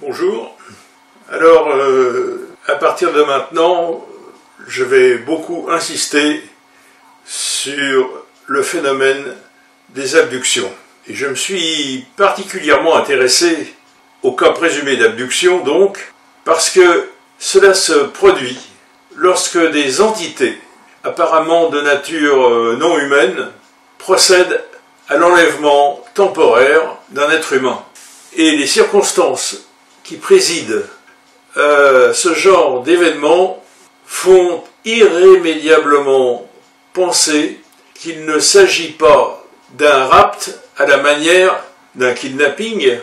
Bonjour. Alors, à partir de maintenant, je vais beaucoup insister sur le phénomène des abductions. Et je me suis particulièrement intéressé au cas présumé d'abduction, donc, parce que cela se produit lorsque des entités, apparemment de nature non humaine, procèdent à l'enlèvement temporaire d'un être humain. Et les circonstances qui président ce genre d'événements font irrémédiablement penser qu'il ne s'agit pas d'un rapt à la manière d'un kidnapping,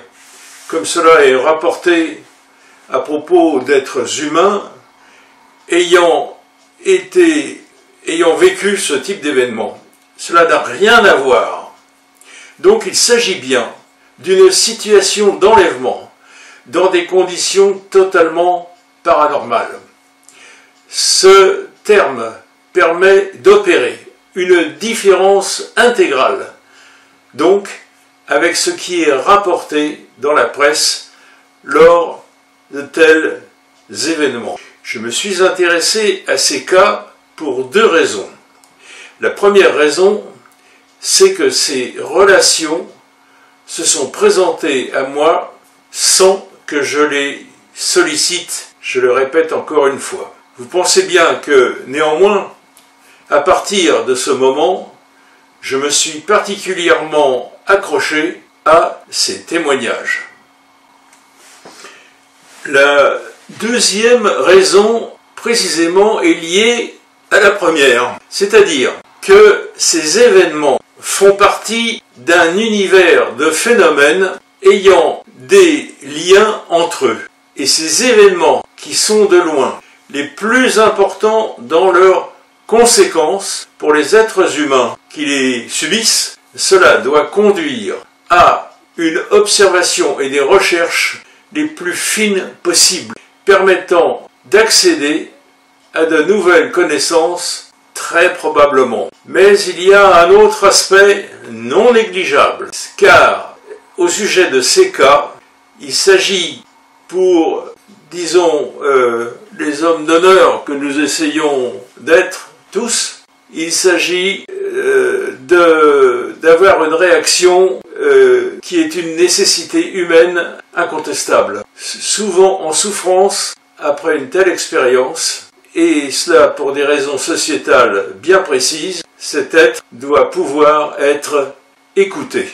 comme cela est rapporté à propos d'êtres humains ayant vécu ce type d'événement. Cela n'a rien à voir. Donc il s'agit bien d'une situation d'enlèvement dans des conditions totalement paranormales. Ce terme permet d'opérer une différence intégrale, donc, avec ce qui est rapporté dans la presse lors de tels événements. Je me suis intéressé à ces cas pour deux raisons. La première raison, c'est que ces relations se sont présentées à moi sans que je les sollicite, je le répète encore une fois. Vous pensez bien que, néanmoins, à partir de ce moment, je me suis particulièrement accroché à ces témoignages. La deuxième raison, précisément, est liée à la première, c'est-à-dire que ces événements font partie d'un univers de phénomènes ayant des liens entre eux. Et ces événements qui sont de loin les plus importants dans leurs conséquences pour les êtres humains qui les subissent, cela doit conduire à une observation et des recherches les plus fines possibles, permettant d'accéder à de nouvelles connaissances très probablement. Mais il y a un autre aspect non négligeable, car au sujet de ces cas, il s'agit pour, disons, les hommes d'honneur que nous essayons d'être tous, il s'agit d'avoir une réaction qui est une nécessité humaine incontestable. Souvent en souffrance après une telle expérience, et cela pour des raisons sociétales bien précises, cet être doit pouvoir être écouté.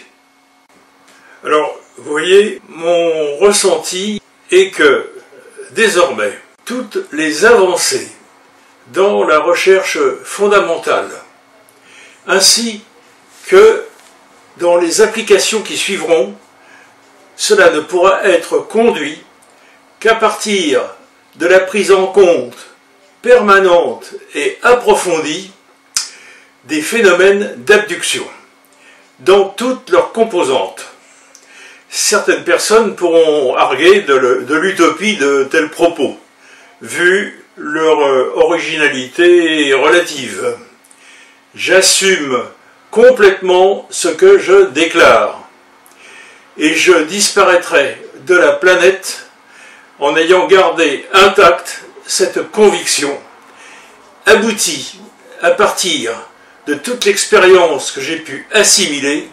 Alors, vous voyez, mon ressenti est que, désormais, toutes les avancées dans la recherche fondamentale, ainsi que dans les applications qui suivront, cela ne pourra être conduit qu'à partir de la prise en compte permanente et approfondie des phénomènes d'abduction, dans toutes leurs composantes. Certaines personnes pourront arguer de l'utopie de tels propos, vu leur originalité relative. J'assume complètement ce que je déclare, et je disparaîtrai de la planète en ayant gardé intacte cette conviction, aboutie à partir de toute l'expérience que j'ai pu assimiler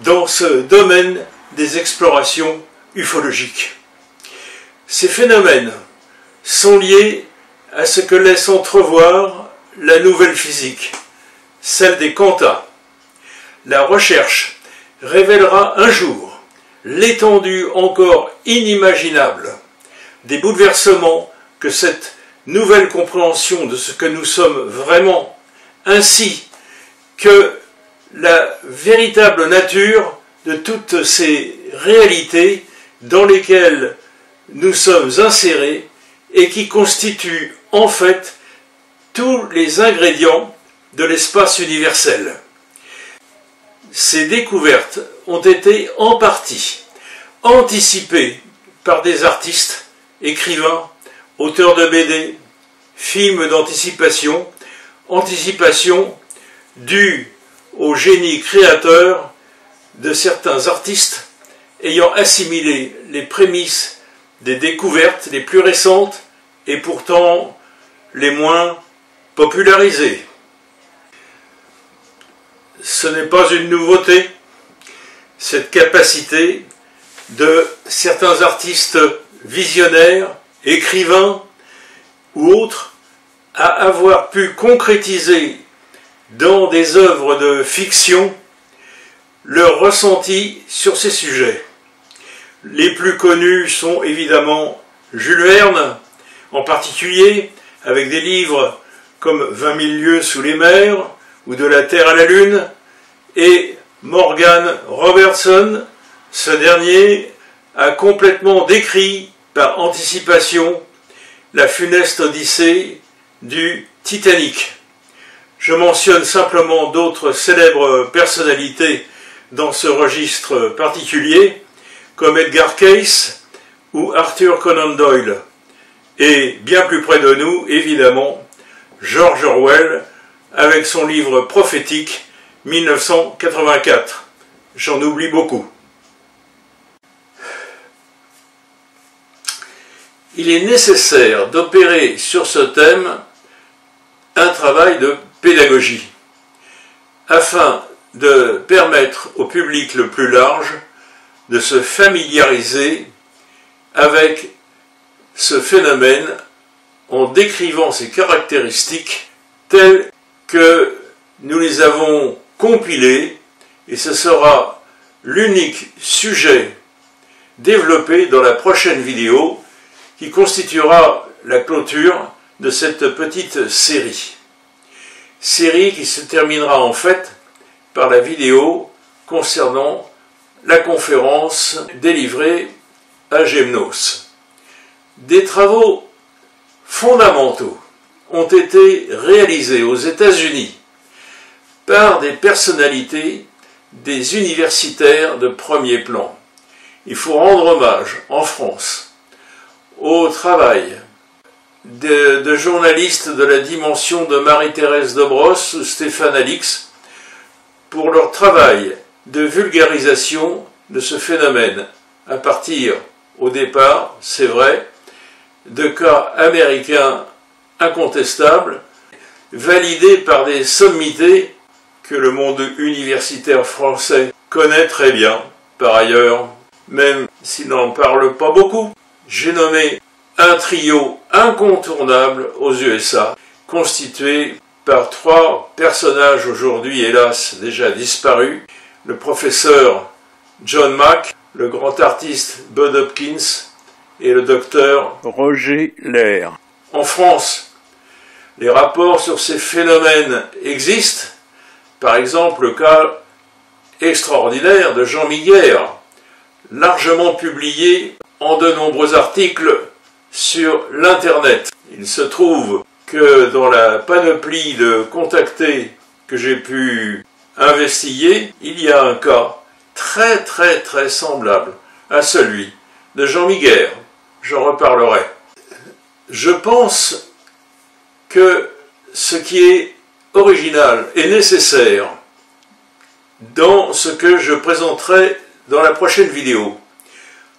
dans ce domaine des explorations ufologiques. Ces phénomènes sont liés à ce que laisse entrevoir la nouvelle physique, celle des quantas. La recherche révélera un jour l'étendue encore inimaginable des bouleversements que cette nouvelle compréhension de ce que nous sommes vraiment, ainsi que la véritable nature de toutes ces réalités dans lesquelles nous sommes insérés et qui constituent en fait tous les ingrédients de l'espace universel. Ces découvertes ont été en partie anticipées par des artistes, écrivains, auteurs de BD, films d'anticipation, anticipation due au génie créateur de certains artistes ayant assimilé les prémices des découvertes les plus récentes et pourtant les moins popularisées. Ce n'est pas une nouveauté, cette capacité de certains artistes visionnaires, écrivains ou autres, à avoir pu concrétiser dans des œuvres de fiction leur ressenti sur ces sujets. Les plus connus sont évidemment Jules Verne, en particulier avec des livres comme 20 000 lieues sous les mers ou De la Terre à la Lune, et Morgan Robertson. Ce dernier a complètement décrit par anticipation la funeste odyssée du Titanic. Je mentionne simplement d'autres célèbres personnalités dans ce registre particulier, comme Edgar Cayce ou Arthur Conan Doyle. Et bien plus près de nous, évidemment, George Orwell, avec son livre prophétique 1984. J'en oublie beaucoup. Il est nécessaire d'opérer sur ce thème un travail de pédagogie, afin de permettre au public le plus large de se familiariser avec ce phénomène en décrivant ses caractéristiques telles que nous les avons compilées, et ce sera l'unique sujet développé dans la prochaine vidéo qui constituera la clôture de cette petite série. Série qui se terminera en fait par la vidéo concernant la conférence délivrée à Gymnos. Des travaux fondamentaux ont été réalisés aux États-Unis par des personnalités, des universitaires de premier plan. Il faut rendre hommage en France au travail de journalistes de la dimension de Marie-Thérèse de Brosse ou Stéphane Alix pour leur travail de vulgarisation de ce phénomène à partir, au départ, c'est vrai, de cas américains incontestables, validés par des sommités que le monde universitaire français connaît très bien, par ailleurs, même s'il n'en parle pas beaucoup. J'ai nommé un trio incontournable aux USA, constitué par 3 personnages aujourd'hui, hélas, déjà disparus. Le professeur John Mack, le grand artiste Bud Hopkins et le docteur Roger Lair. En France, les rapports sur ces phénomènes existent. Par exemple, le cas extraordinaire de Jean Miguère, largement publié en de nombreux articles sur l'Internet. Il se trouve que dans la panoplie de contactés que j'ai pu investiguer, il y a un cas très semblable à celui de Jean Miguère. J'en reparlerai. Je pense que ce qui est original et nécessaire dans ce que je présenterai dans la prochaine vidéo,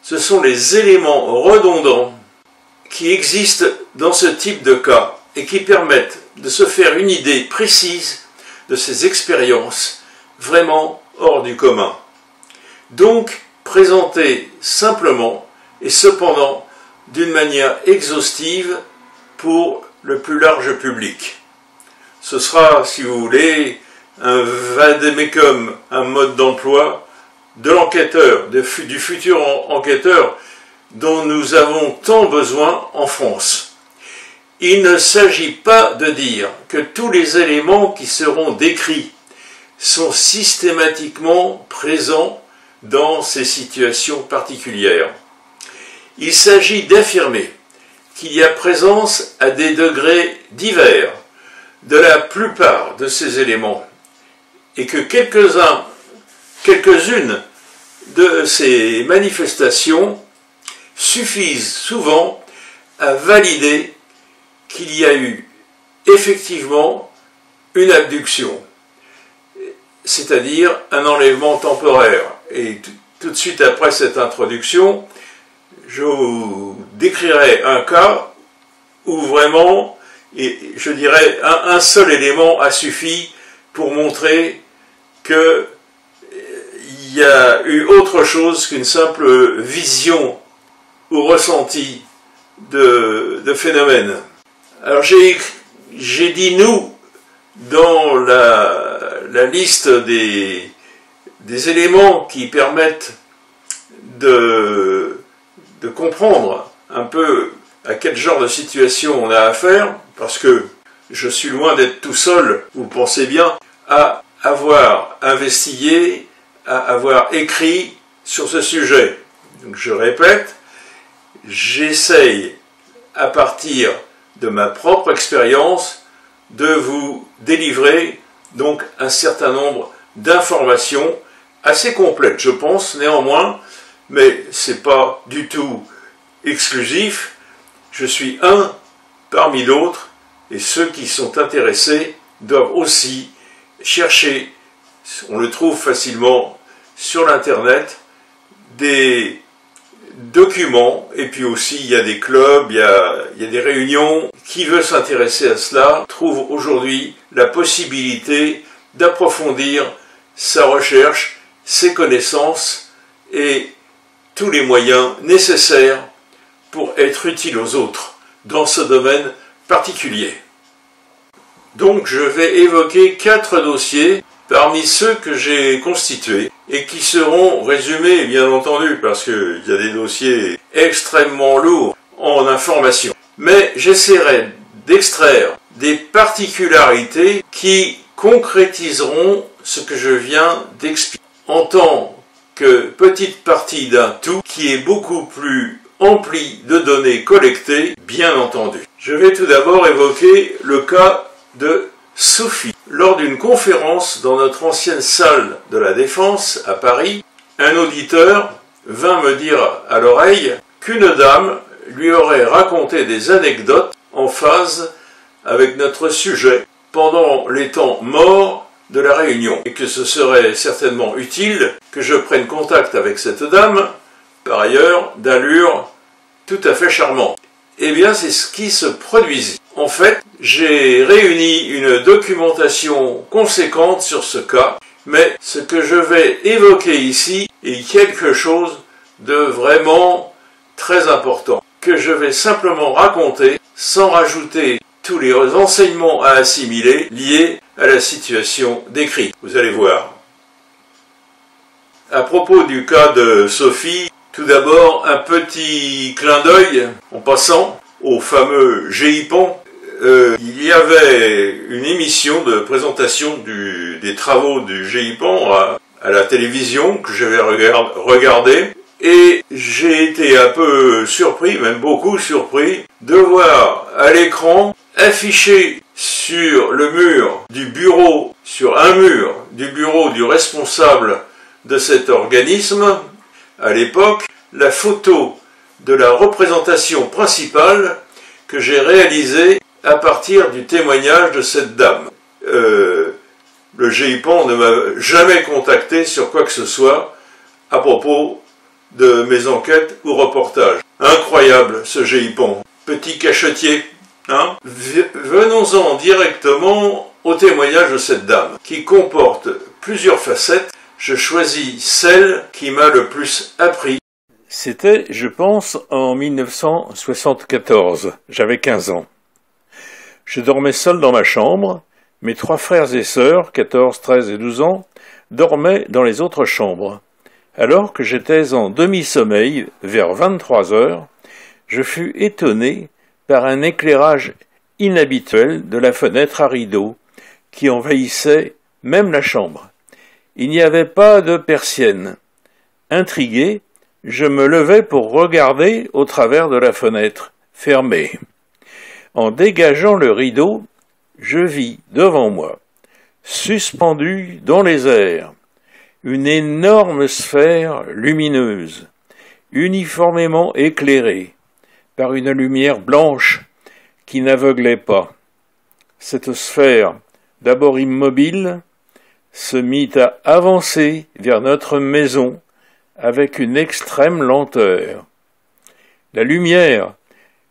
ce sont les éléments redondants qui existent dans ce type de cas et qui permettent de se faire une idée précise de ces expériences vraiment hors du commun. Donc, présentées simplement et cependant d'une manière exhaustive pour le plus large public. Ce sera, si vous voulez, un vademecum, un mode d'emploi de l'enquêteur, du futur enquêteur dont nous avons tant besoin en France. Il ne s'agit pas de dire que tous les éléments qui seront décrits sont systématiquement présents dans ces situations particulières. Il s'agit d'affirmer qu'il y a présence à des degrés divers de la plupart de ces éléments et que quelques-unes de ces manifestations suffisent souvent à valider qu'il y a eu effectivement une abduction, c'est-à-dire un enlèvement temporaire. Et tout de suite après cette introduction, je vous décrirai un cas où vraiment, et je dirais, un seul élément a suffi pour montrer qu'il y a eu autre chose qu'une simple vision ou ressenti de phénomène. Alors j'ai dit nous dans la liste des éléments qui permettent de comprendre un peu à quel genre de situation on a affaire, parce que je suis loin d'être tout seul, vous pensez bien, à avoir investigué, à avoir écrit sur ce sujet. Donc je répète, j'essaye, à partir de ma propre expérience, de vous délivrer donc un certain nombre d'informations assez complètes, je pense, néanmoins, mais c'est pas du tout exclusif. Je suis un parmi d'autres, et ceux qui sont intéressés doivent aussi chercher, on le trouve facilement sur l'internet, des documents, et puis aussi il y a des clubs, il y a des réunions. Qui veut s'intéresser à cela trouve aujourd'hui la possibilité d'approfondir sa recherche, ses connaissances et tous les moyens nécessaires pour être utile aux autres dans ce domaine particulier. Donc je vais évoquer 4 dossiers parmi ceux que j'ai constitués et qui seront résumés, bien entendu, parce qu'il y a des dossiers extrêmement lourds en informations. Mais j'essaierai d'extraire des particularités qui concrétiseront ce que je viens d'expliquer en tant que petite partie d'un tout qui est beaucoup plus empli de données collectées, bien entendu. Je vais tout d'abord évoquer le cas de Sophie. Lors d'une conférence dans notre ancienne salle de la Défense à Paris, un auditeur vint me dire à l'oreille qu'une dame lui aurait raconté des anecdotes en phase avec notre sujet pendant les temps morts de la réunion, et que ce serait certainement utile que je prenne contact avec cette dame, par ailleurs d'allure tout à fait charmante. Eh bien, c'est ce qui se produisit. En fait, j'ai réuni une documentation conséquente sur ce cas, mais ce que je vais évoquer ici est quelque chose de vraiment très important, que je vais simplement raconter sans rajouter tous les enseignements à assimiler liés à la situation décrite. Vous allez voir. À propos du cas de Sophie, tout d'abord un petit clin d'œil en passant au fameux GIPON. Il y avait une émission de présentation des travaux du GIPON à la télévision que j'avais regardé. Et j'ai été un peu surpris, même beaucoup surpris, de voir à l'écran affiché sur le mur du bureau, sur un mur du bureau du responsable de cet organisme, à l'époque, la photo de la représentation principale que j'ai réalisée à partir du témoignage de cette dame. Le GIPON ne m'a jamais contacté sur quoi que ce soit à propos de mes enquêtes ou reportages. Incroyable ce GIPON, petit cachetier, hein? Venons-en directement au témoignage de cette dame, qui comporte plusieurs facettes. Je choisis celle qui m'a le plus appris. C'était, je pense, en 1974. J'avais 15 ans. Je dormais seul dans ma chambre. Mes 3 frères et sœurs, 14, 13 et 12 ans, dormaient dans les autres chambres. Alors que j'étais en demi-sommeil, vers 23 heures, je fus étonné par un éclairage inhabituel de la fenêtre à rideaux qui envahissait même la chambre. Il n'y avait pas de persienne. Intrigué, je me levai pour regarder au travers de la fenêtre, fermée. En dégageant le rideau, je vis devant moi, suspendue dans les airs, une énorme sphère lumineuse, uniformément éclairée par une lumière blanche qui n'aveuglait pas. Cette sphère, d'abord immobile, se mit à avancer vers notre maison avec une extrême lenteur. La lumière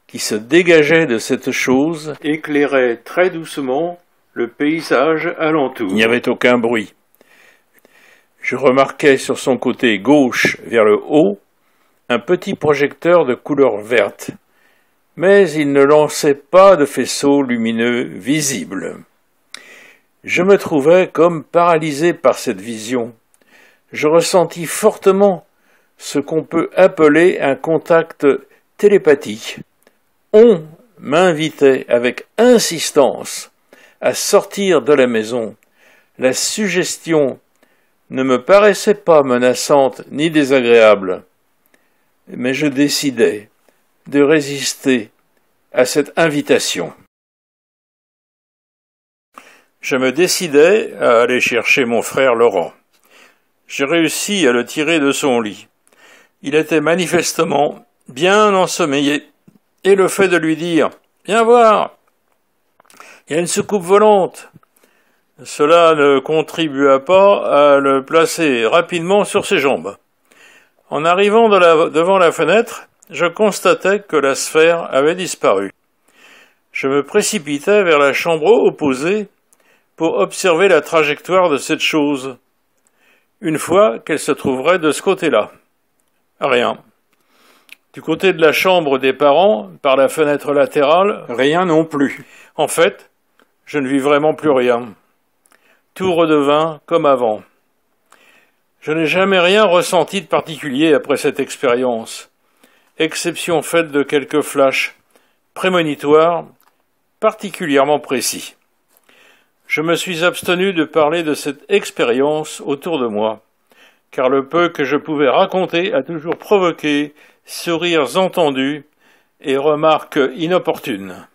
qui se dégageait de cette chose éclairait très doucement le paysage alentour. Il n'y avait aucun bruit. Je remarquai sur son côté gauche vers le haut un petit projecteur de couleur verte, mais il ne lançait pas de faisceau lumineux visible. Je me trouvais comme paralysé par cette vision. Je ressentis fortement ce qu'on peut appeler un contact télépathique. On m'invitait avec insistance à sortir de la maison. La suggestion ne me paraissait pas menaçante ni désagréable, mais je décidai de résister à cette invitation. Je me décidai à aller chercher mon frère Laurent. J'ai réussi à le tirer de son lit. Il était manifestement bien ensommeillé, et le fait de lui dire « Viens voir, il y a une soucoupe volante », cela ne contribua pas à le placer rapidement sur ses jambes. En arrivant devant la fenêtre, je constatai que la sphère avait disparu. Je me précipitai vers la chambre opposée pour observer la trajectoire de cette chose, une fois qu'elle se trouverait de ce côté-là. Rien. Du côté de la chambre des parents, par la fenêtre latérale, rien non plus. En fait, je ne vis vraiment plus rien. Tout redevint comme avant. Je n'ai jamais rien ressenti de particulier après cette expérience, exception faite de quelques flashs prémonitoires particulièrement précis. Je me suis abstenu de parler de cette expérience autour de moi, car le peu que je pouvais raconter a toujours provoqué sourires entendus et remarques inopportunes.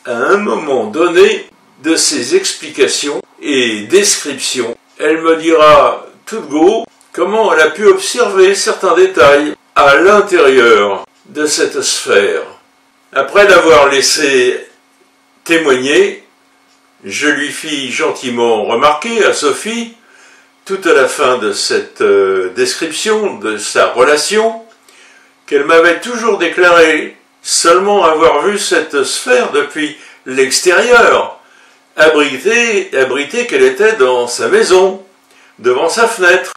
À un moment donné de ces explications et descriptions, elle me dira tout de go comment elle a pu observer certains détails à l'intérieur de cette sphère. Après l'avoir laissé témoigner, je lui fis gentiment remarquer à Sophie, tout à la fin de cette description de sa relation, qu'elle m'avait toujours déclaré seulement avoir vu cette sphère depuis l'extérieur, abritée qu'elle était dans sa maison, devant sa fenêtre.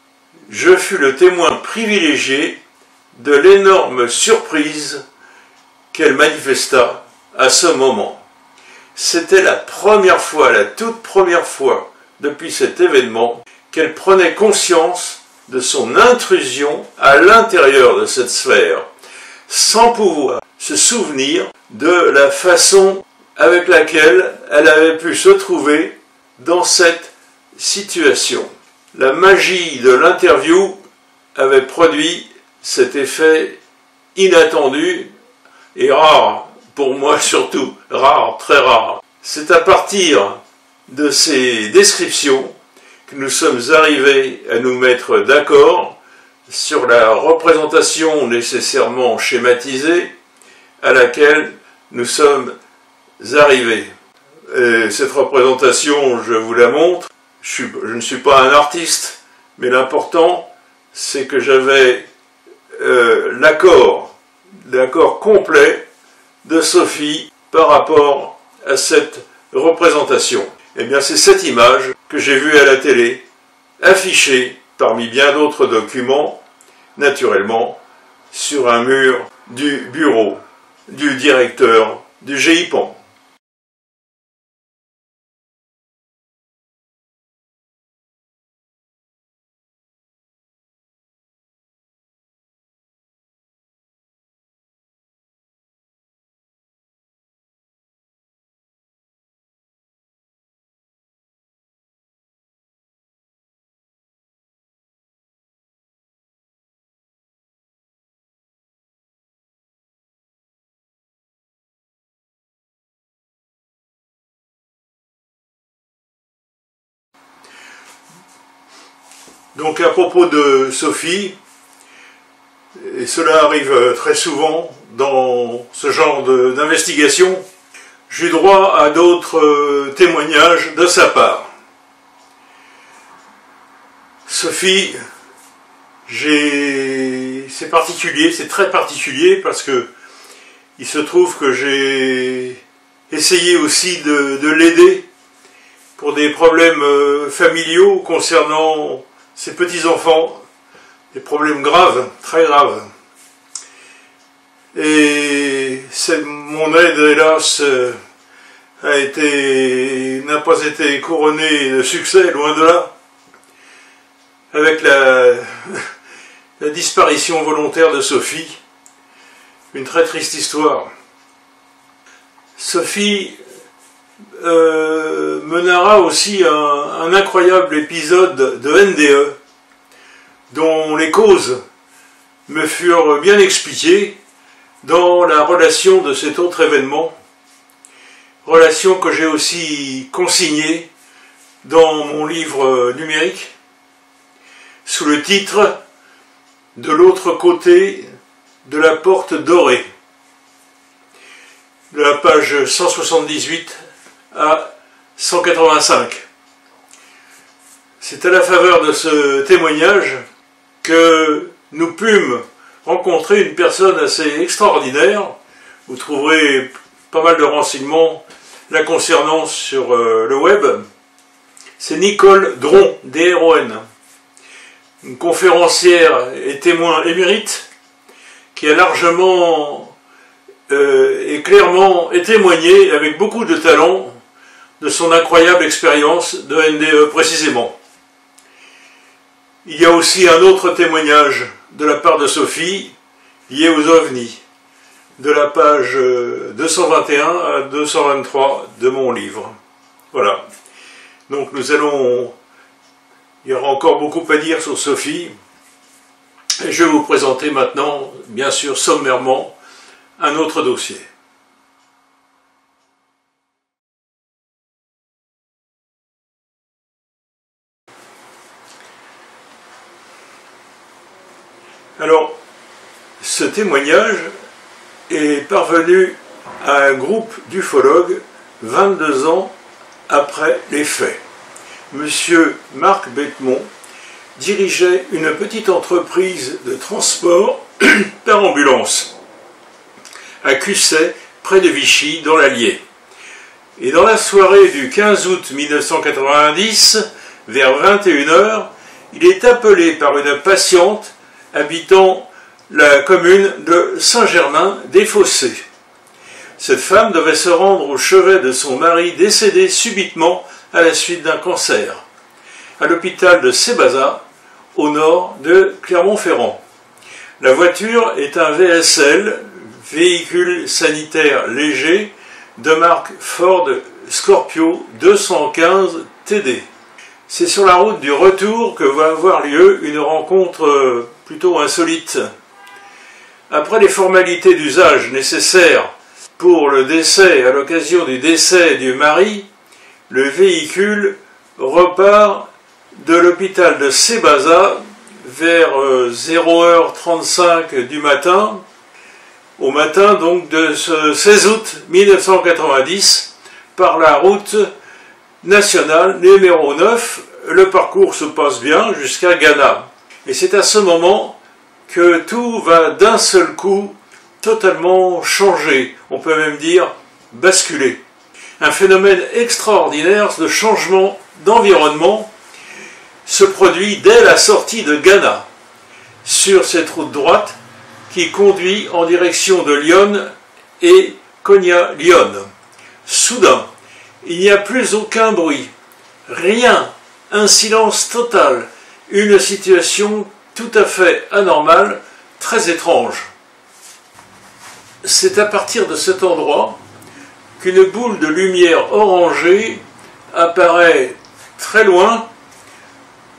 Je fus le témoin privilégié de l'énorme surprise qu'elle manifesta à ce moment. C'était la première fois, la toute première fois depuis cet événement qu'elle prenait conscience de son intrusion à l'intérieur de cette sphère, sans pouvoir se souvenir de la façon avec laquelle elle avait pu se trouver dans cette situation. La magie de l'interview avait produit cet effet inattendu et rare, pour moi surtout, rare, très rare. C'est à partir de ces descriptions que nous sommes arrivés à nous mettre d'accord sur la représentation nécessairement schématisée à laquelle nous sommes arrivés. Et cette représentation, je vous la montre. Je ne suis pas un artiste, mais l'important, c'est que j'avais l'accord complet de Sophie par rapport à cette représentation. Eh bien, c'est cette image que j'ai vue à la télé, affichée parmi bien d'autres documents, naturellement, sur un mur du bureau du directeur du GIPAN. Donc à propos de Sophie, et cela arrive très souvent dans ce genre d'investigation, j'ai droit à d'autres témoignages de sa part. Sophie, c'est particulier, c'est très particulier parce que il se trouve que j'ai essayé aussi de l'aider pour des problèmes familiaux concernant ses petits-enfants, des problèmes graves, très graves. Et mon aide, hélas, n'a pas été couronnée de succès, loin de là, avec la disparition volontaire de Sophie. Une très triste histoire. Sophie me narra aussi un incroyable épisode de NDE, dont les causes me furent bien expliquées dans la relation de cet autre événement, relation que j'ai aussi consignée dans mon livre numérique, sous le titre « De l'autre côté de la porte dorée », de la page 178 à 185. C'est à la faveur de ce témoignage que nous pûmes rencontrer une personne assez extraordinaire. Vous trouverez pas mal de renseignements la concernant sur le web. C'est Nicole Dron, D-R-O-N, une conférencière et témoin émérite qui a largement et clairement témoigné avec beaucoup de talent de son incroyable expérience de NDE précisément. Il y a aussi un autre témoignage de la part de Sophie lié aux ovnis, de la page 221 à 223 de mon livre. Voilà. Donc il y aura encore beaucoup à dire sur Sophie, et je vais vous présenter maintenant, bien sûr sommairement, un autre dossier. Alors, ce témoignage est parvenu à un groupe d'ufologues 22 ans après les faits. Monsieur Marc Beckmont dirigeait une petite entreprise de transport par ambulance à Cusset, près de Vichy, dans l'Allier. Et dans la soirée du 15 août 1990, vers 21 h, il est appelé par une patiente habitant la commune de Saint-Germain-des-Fossés. Cette femme devait se rendre au chevet de son mari décédé subitement à la suite d'un cancer, à l'hôpital de Sébaza, au nord de Clermont-Ferrand. La voiture est un VSL, véhicule sanitaire léger, de marque Ford Scorpio 215 TD. C'est sur la route du retour que va avoir lieu une rencontre plutôt insolite. Après les formalités d'usage nécessaires pour le décès, à l'occasion du décès du mari, le véhicule repart de l'hôpital de Sébaza vers 0h35 du matin, au matin donc de ce 16 août 1990, par la route nationale numéro 9. Le parcours se passe bien jusqu'à Ghana. Et c'est à ce moment que tout va d'un seul coup totalement changer, on peut même dire basculer. Un phénomène extraordinaire de changement d'environnement se produit dès la sortie de Ghana, sur cette route droite qui conduit en direction de Lyon et Konya-Lyon. Soudain, il n'y a plus aucun bruit, rien, un silence total, une situation tout à fait anormale, très étrange. C'est à partir de cet endroit qu'une boule de lumière orangée apparaît très loin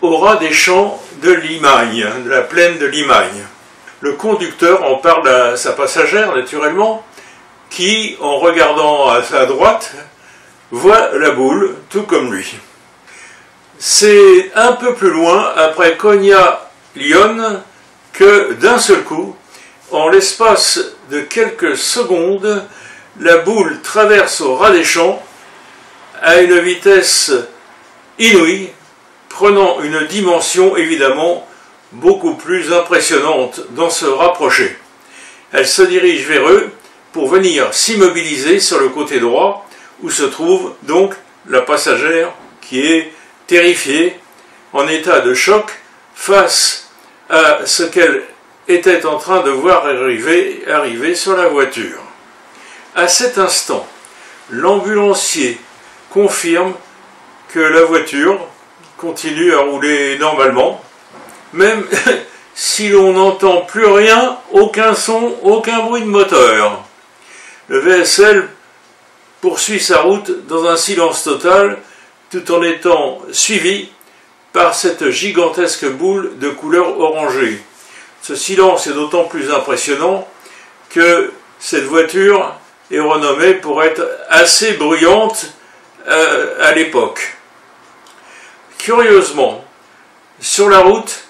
au ras des champs de Limagne, de la plaine de Limagne. Le conducteur en parle à sa passagère, naturellement, qui, en regardant à sa droite, voit la boule, tout comme lui. C'est un peu plus loin, après Konya-Lyon, que d'un seul coup, en l'espace de quelques secondes, la boule traverse au ras des champs à une vitesse inouïe, prenant une dimension évidemment beaucoup plus impressionnante d'en se rapprocher. Elle se dirige vers eux pour venir s'immobiliser sur le côté droit, où se trouve donc la passagère qui est terrifiée, en état de choc, face à ce qu'elle était en train de voir arriver sur la voiture. À cet instant, l'ambulancier confirme que la voiture continue à rouler normalement, même si l'on n'entend plus rien, aucun son, aucun bruit de moteur. Le VSL poursuit sa route dans un silence total, tout en étant suivi par cette gigantesque boule de couleur orangée. Ce silence est d'autant plus impressionnant que cette voiture est renommée pour être assez bruyante à l'époque. Curieusement, sur la route,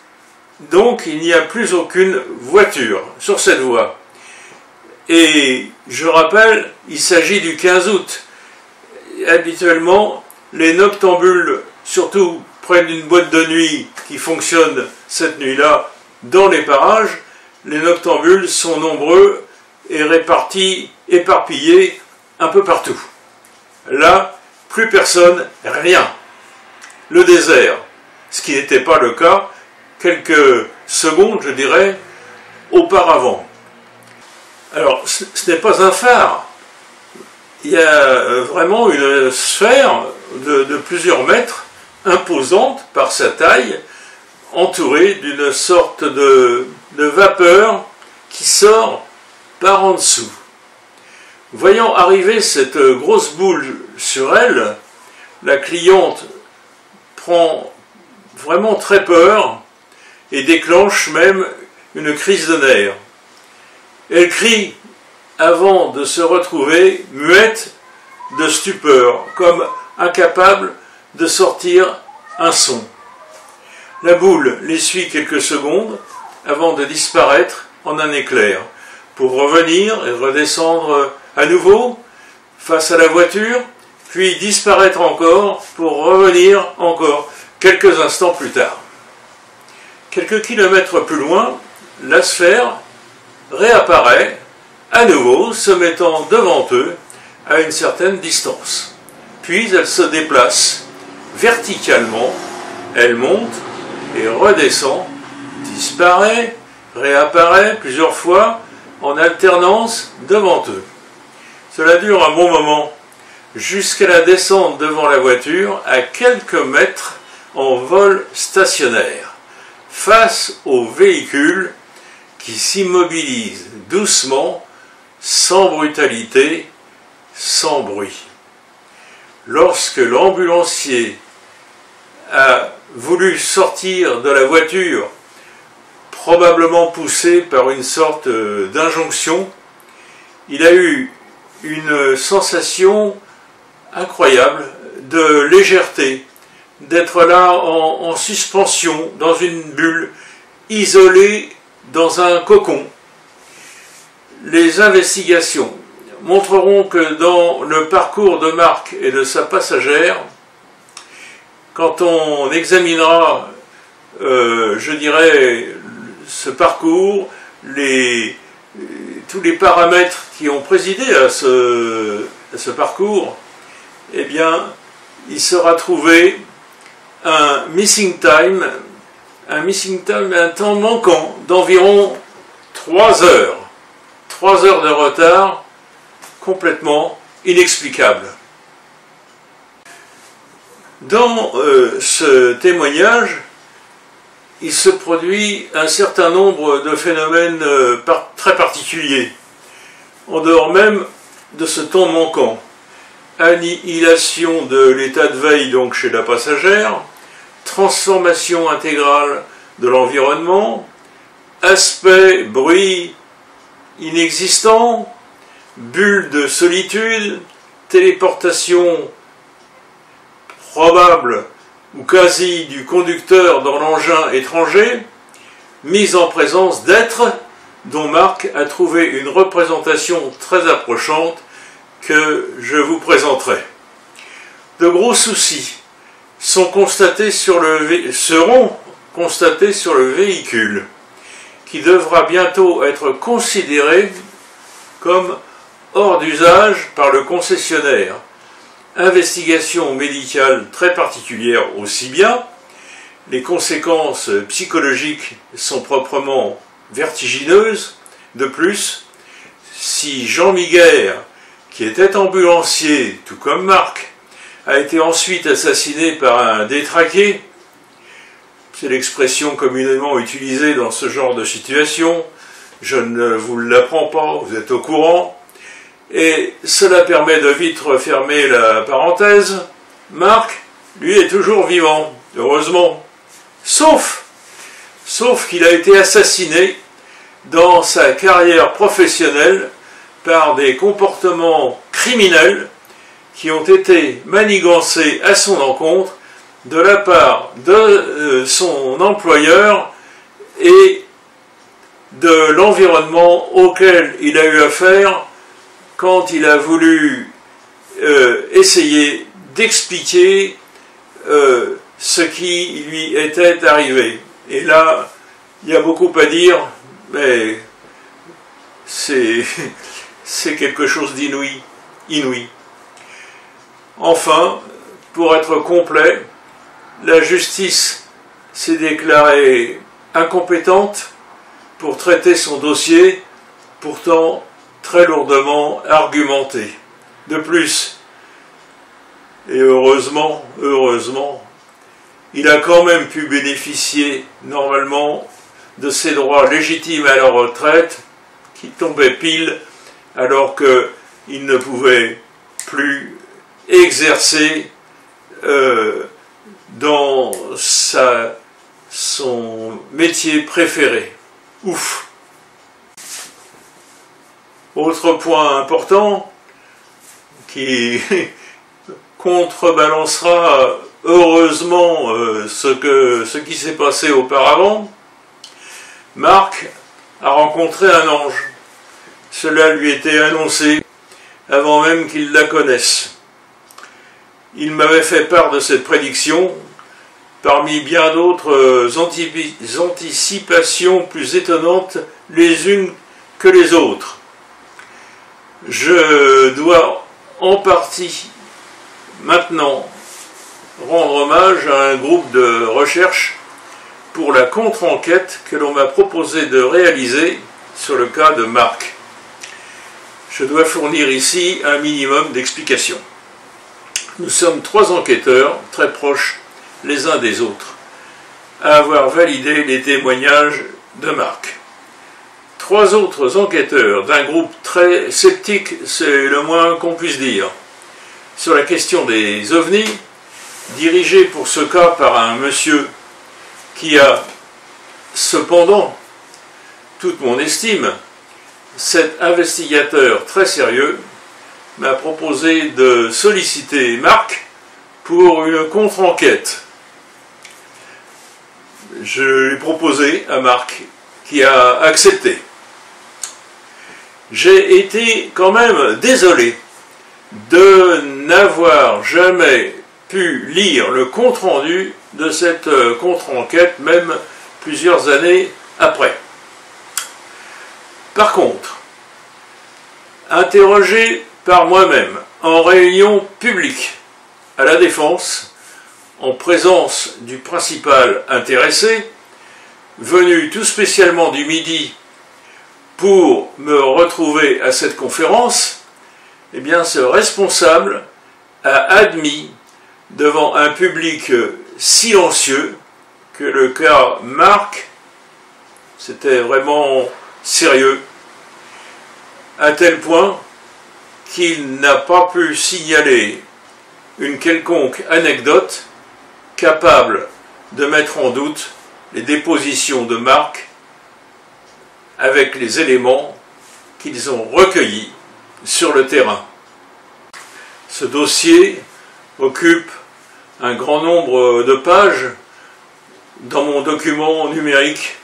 donc, il n'y a plus aucune voiture sur cette voie. Et je rappelle, il s'agit du 15 août. Habituellement, les noctambules, surtout près d'une boîte de nuit qui fonctionne cette nuit-là dans les parages, les noctambules sont nombreux et répartis, éparpillés un peu partout. Là, plus personne, rien. Le désert, ce qui n'était pas le cas quelques secondes, je dirais, auparavant. Alors, ce n'est pas un phare. Il y a vraiment une sphère de plusieurs mètres, imposante par sa taille, entourée d'une sorte de vapeur qui sort par en dessous. Voyant arriver cette grosse boule sur elle, la cliente prend vraiment très peur et déclenche même une crise de nerfs. Elle crie avant de se retrouver muette de stupeur, comme incapable de sortir un son. La boule l'essuie quelques secondes avant de disparaître en un éclair, pour revenir et redescendre à nouveau face à la voiture, puis disparaître encore pour revenir encore quelques instants plus tard. Quelques kilomètres plus loin, la sphère réapparaît à nouveau, se mettant devant eux à une certaine distance. Puis elle se déplace verticalement, elle monte et redescend, disparaît, réapparaît plusieurs fois en alternance devant eux. Cela dure un bon moment, jusqu'à la descente devant la voiture à quelques mètres en vol stationnaire, face au véhicule qui s'immobilise doucement, sans brutalité, sans bruit. Lorsque l'ambulancier a voulu sortir de la voiture, probablement poussé par une sorte d'injonction, il a eu une sensation incroyable de légèreté, d'être là en suspension, dans une bulle, isolé dans un cocon. Les investigations montreront que dans le parcours de Marc et de sa passagère, quand on examinera, je dirais, ce parcours, tous les paramètres qui ont présidé à ce parcours, eh bien, il sera trouvé un missing time, un temps manquant d'environ 3 heures. 3 heures de retard complètement inexplicable. Dans ce témoignage, il se produit un certain nombre de phénomènes très particuliers, en dehors même de ce temps manquant. Annihilation de l'état de veille donc chez la passagère, transformation intégrale de l'environnement, aspect, bruit inexistant, bulle de solitude, téléportation probable ou quasi du conducteur dans l'engin étranger, mise en présence d'êtres dont Marc a trouvé une représentation très approchante que je vous présenterai. De gros soucis seront constatés sur le véhicule, qui devra bientôt être considéré comme hors d'usage par le concessionnaire. Investigation médicale très particulière aussi bien. Les conséquences psychologiques sont proprement vertigineuses. De plus, si Jean Miguer, qui était ambulancier, tout comme Marc, a été ensuite assassiné par un détraqué, c'est l'expression communément utilisée dans ce genre de situation, je ne vous l'apprends pas, vous êtes au courant, et cela permet de vite refermer la parenthèse. Marc, lui, est toujours vivant, heureusement, sauf qu'il a été assassiné dans sa carrière professionnelle par des comportements criminels qui ont été manigancés à son encontre de la part de son employeur et de l'environnement auquel il a eu affaire quand il a voulu essayer d'expliquer ce qui lui était arrivé. Et là, il y a beaucoup à dire, mais c'est quelque chose d'inouï, inouï. Enfin, pour être complet, la justice s'est déclarée incompétente pour traiter son dossier, pourtant très lourdement argumenté. De plus, et heureusement, il a quand même pu bénéficier normalement de ses droits légitimes à la retraite qui tombaient pile alors qu'il ne pouvait plus exercer dans son métier préféré. Ouf! Autre point important qui contrebalancera heureusement ce qui s'est passé auparavant, Marc a rencontré un ange. Cela lui était annoncé avant même qu'il la connaisse. Il m'avait fait part de cette prédiction, parmi bien d'autres anticipations plus étonnantes les unes que les autres. Je dois en partie maintenant rendre hommage à un groupe de recherche pour la contre-enquête que l'on m'a proposé de réaliser sur le cas de Marc. Je dois fournir ici un minimum d'explications. Nous sommes 3 enquêteurs très proches les uns des autres à avoir validé les témoignages de Marc. 3 autres enquêteurs d'un groupe très sceptique, c'est le moins qu'on puisse dire, sur la question des ovnis, dirigés pour ce cas par un monsieur qui a cependant toute mon estime. Cet investigateur très sérieux m'a proposé de solliciter Marc pour une contre-enquête. Je l'ai proposé à Marc, qui a accepté. J'ai été quand même désolé de n'avoir jamais pu lire le compte-rendu de cette contre-enquête, même plusieurs années après. Par contre, interrogé par moi-même en réunion publique à la Défense, en présence du principal intéressé, venu tout spécialement du Midi pour me retrouver à cette conférence, eh bien ce responsable a admis devant un public silencieux que le cas Marc, c'était vraiment sérieux, à tel point qu'il n'a pas pu signaler une quelconque anecdote capable de mettre en doute les dépositions de Marc avec les éléments qu'ils ont recueillis sur le terrain. Ce dossier occupe un grand nombre de pages dans mon document numérique.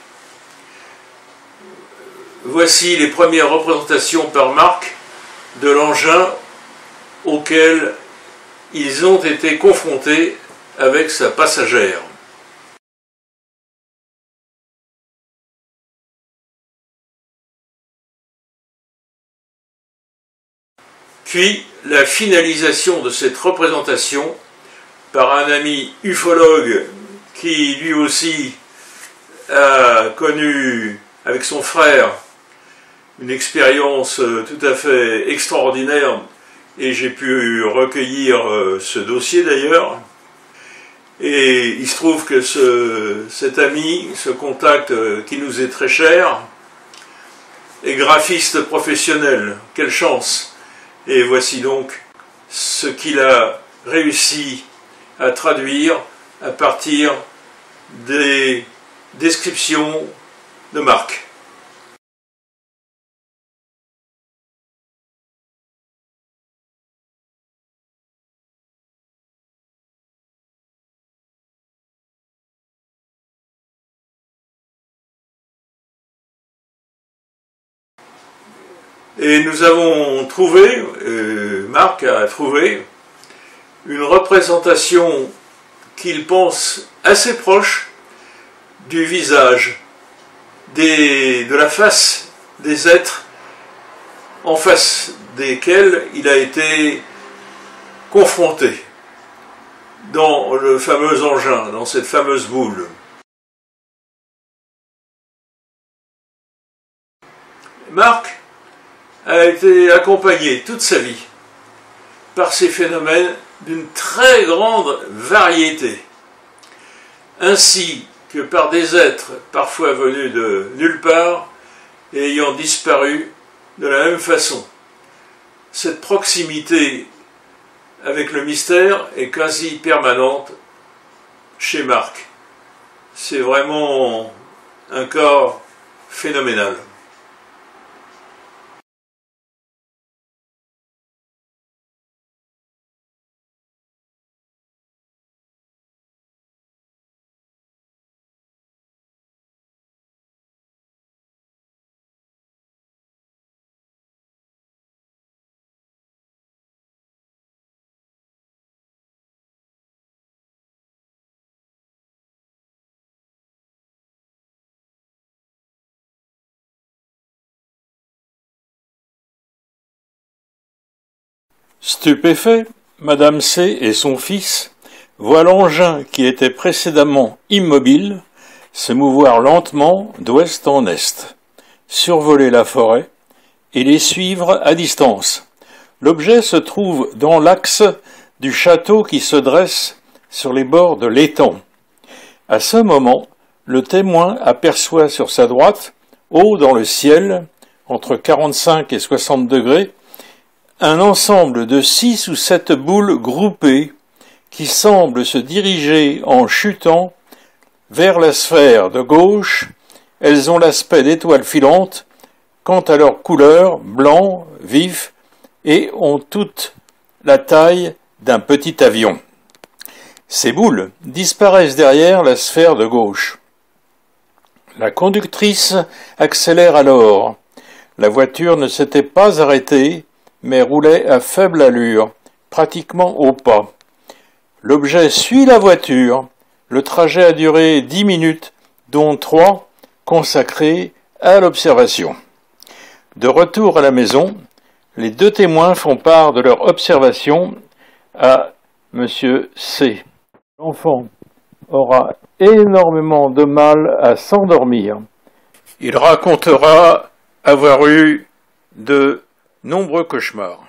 Voici les premières représentations par Marc de l'engin auquel ils ont été confrontés avec sa passagère. Puis la finalisation de cette représentation par un ami ufologue qui lui aussi a connu avec son frère une expérience tout à fait extraordinaire, et j'ai pu recueillir ce dossier d'ailleurs. Et il se trouve que cet ami, ce contact qui nous est très cher, est graphiste professionnel. Quelle chance! Et voici donc ce qu'il a réussi à traduire à partir des descriptions de Marc. Et nous avons trouvé, Marc a trouvé, une représentation qu'il pense assez proche du visage, de la face des êtres en face desquels il a été confronté dans le fameux engin, dans cette fameuse boule. Marc a été accompagné toute sa vie par ces phénomènes d'une très grande variété, ainsi que par des êtres parfois venus de nulle part et ayant disparu de la même façon. Cette proximité avec le mystère est quasi permanente chez Marc. C'est vraiment un cas phénoménal. Stupéfait, Madame C. et son fils voient l'engin qui était précédemment immobile se mouvoir lentement d'ouest en est, survoler la forêt et les suivre à distance. L'objet se trouve dans l'axe du château qui se dresse sur les bords de l'étang. À ce moment, le témoin aperçoit sur sa droite, haut dans le ciel, entre 45 et 60 degrés, un ensemble de 6 ou 7 boules groupées qui semblent se diriger en chutant vers la sphère de gauche. Elles ont l'aspect d'étoiles filantes quant à leur couleur, blanc, vif, et ont toute la taille d'un petit avion. Ces boules disparaissent derrière la sphère de gauche. La conductrice accélère alors. La voiture ne s'était pas arrêtée, mais roulait à faible allure, pratiquement au pas. L'objet suit la voiture. Le trajet a duré 10 minutes, dont 3 consacrées à l'observation. De retour à la maison, les 2 témoins font part de leur observation à M. C. L'enfant aura énormément de mal à s'endormir. Il racontera avoir eu de nombreux cauchemars.